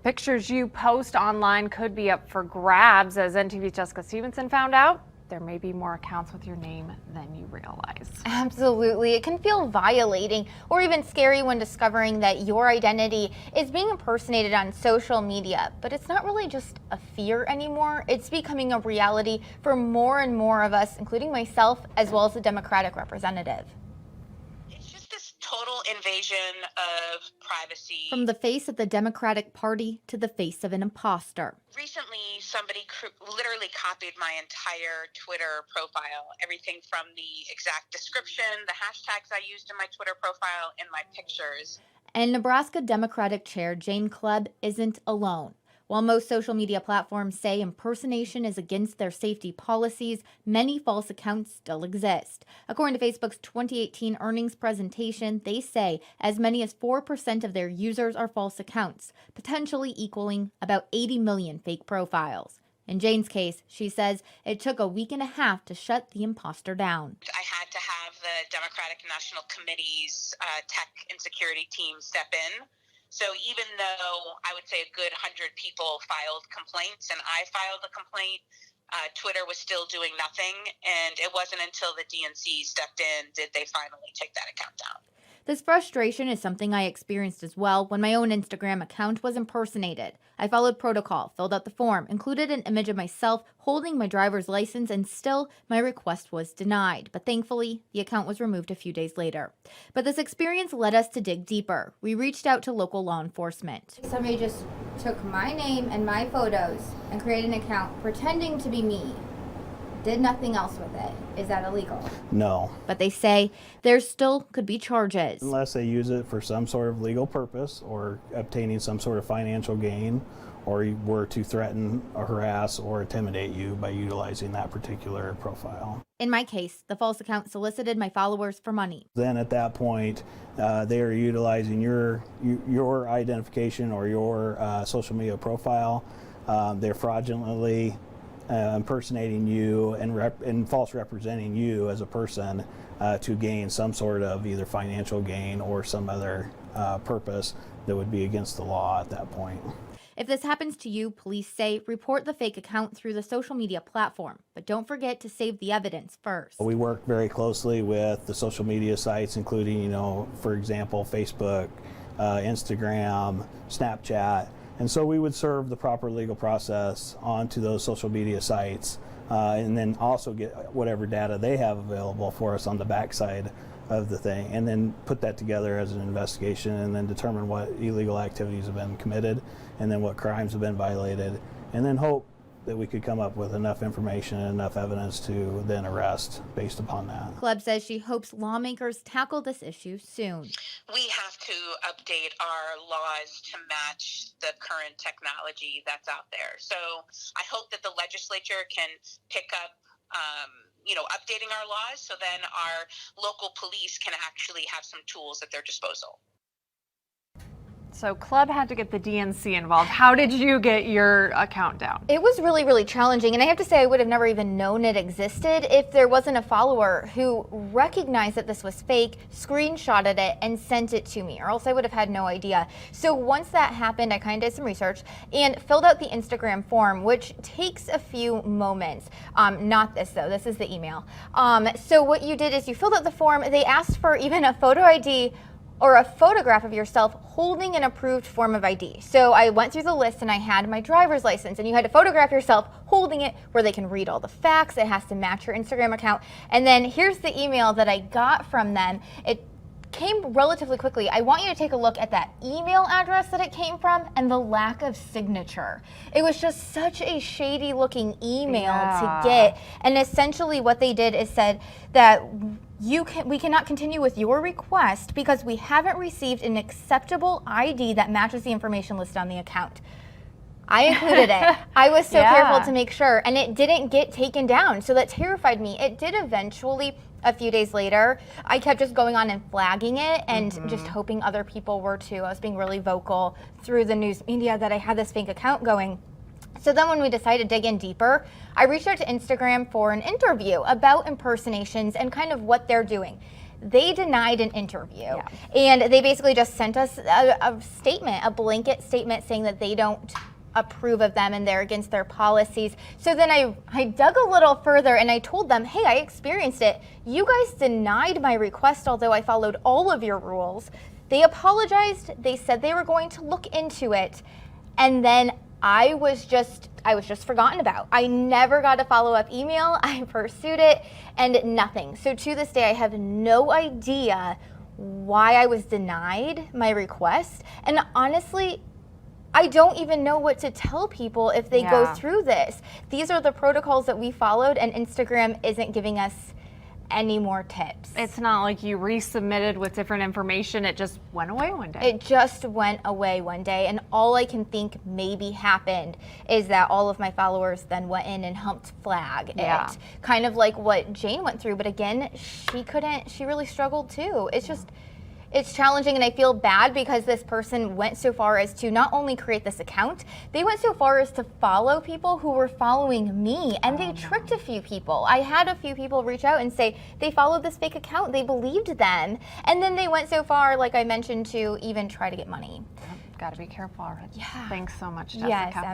Pictures you post online could be up for grabs. As NTV's Jessica Stevenson found out, there may be more accounts with your name than you realize. Absolutely. It can feel violating or even scary when discovering that your identity is being impersonated on social media. But it's not really just a fear anymore. It's becoming a reality for more and more of us, including myself, as well as the Democratic representative. Total invasion of privacy. From the face of the Democratic Party to the face of an imposter. Recently, somebody literally copied my entire Twitter profile. Everything from the exact description, the hashtags I used in my Twitter profile, and my pictures. And Nebraska Democratic Chair Jane Klebb isn't alone. While most social media platforms say impersonation is against their safety policies, many false accounts still exist. According to Facebook's 2018 earnings presentation, they say as many as 4% of their users are false accounts, potentially equaling about 80 million fake profiles. In Jane's case, she says it took a week and a half to shut the imposter down. I had to have the Democratic National Committee's tech and security team step in. So even though I would say a good 100 people filed complaints and I filed a complaint, Twitter was still doing nothing. And it wasn't until the DNC stepped in did they finally take that account down. This frustration is something I experienced as well when my own Instagram account was impersonated. I followed protocol, filled out the form, included an image of myself holding my driver's license, and still my request was denied. But thankfully, the account was removed a few days later. But this experience led us to dig deeper. We reached out to local law enforcement. Somebody just took my name and my photos and created an account pretending to be me. Did nothing else with it. Is that illegal? No. But they say there still could be charges. Unless they use it for some sort of legal purpose or obtaining some sort of financial gain, or you were to threaten or harass or intimidate you by utilizing that particular profile. In my case, the false account solicited my followers for money. Then at that point, they are utilizing your identification or your social media profile. They're fraudulently impersonating you and false representing you as a person to gain some sort of either financial gain or some other purpose that would be against the law at that point. If this happens to you, police say report the fake account through the social media platform, but don't forget to save the evidence first. We work very closely with the social media sites, including, for example, Facebook, Instagram, Snapchat. And so we would serve the proper legal process onto those social media sites and then also get whatever data they have available for us on the backside of the thing, and then put that together as an investigation and then determine what illegal activities have been committed and then what crimes have been violated, and then hope that we could come up with enough information and enough evidence to then arrest based upon that. Klebb says she hopes lawmakers tackle this issue soon. We have to update our laws to match the current technology that's out there. So I hope that the legislature can pick up updating our laws so then our local police can actually have some tools at their disposal. So Klebb had to get the DNC involved. How did you get your account down? It was really, really challenging, and I have to say I would have never even known it existed if there wasn't a follower who recognized that this was fake, screenshotted it, and sent it to me, or else I would have had no idea. So once that happened, I kind of did some research and filled out the Instagram form, which takes a few moments. Not this though, this is the email. So what you did is you filled out the form. They asked for even a photo ID or a photograph of yourself holding an approved form of ID. So I went through the list and I had my driver's license, and you had to photograph yourself holding it where they can read all the facts. It has to match your Instagram account. And then here's the email that I got from them. It came relatively quickly. I want you to take a look at that email address that it came from and the lack of signature. It was just such a shady looking email to get. And essentially what they did is said that we cannot continue with your request because we haven't received an acceptable ID that matches the information listed on the account. I included it. I was so careful to make sure, and it didn't get taken down, so that terrified me. It did eventually, a few days later. I kept just going on and flagging it and just hoping other people were too. I was being really vocal through the news media that I had this fake account going. So then when we decided to dig in deeper, I reached out to Instagram for an interview about impersonations and kind of what they're doing. they denied an interview. And they basically just sent us a statement, a blanket statement saying that they don't approve of them and they're against their policies. So then I dug a little further and I told them, hey, I experienced it. You guys denied my request, although I followed all of your rules. They apologized. They said they were going to look into it. And then I was just forgotten about. I never got a follow-up email. I pursued it and nothing. So to this day, I have no idea why I was denied my request. And honestly, I don't even know what to tell people if they go through this. These are the protocols that we followed, and Instagram isn't giving us any more tips. It's not like you resubmitted with different information. It just went away one day. It just went away one day, and all I can think maybe happened is that all of my followers then went in and helped flag it. Kind of like what Jane went through, but again, she really struggled too. It's challenging, and I feel bad because this person went so far as to not only create this account, they went so far as to follow people who were following me, and they tricked a few people. I had a few people reach out and say they followed this fake account, they believed them, and then they went so far, like I mentioned, to even try to get money. Got to be careful. Yeah. Thanks so much, Jessica. Yes, absolutely.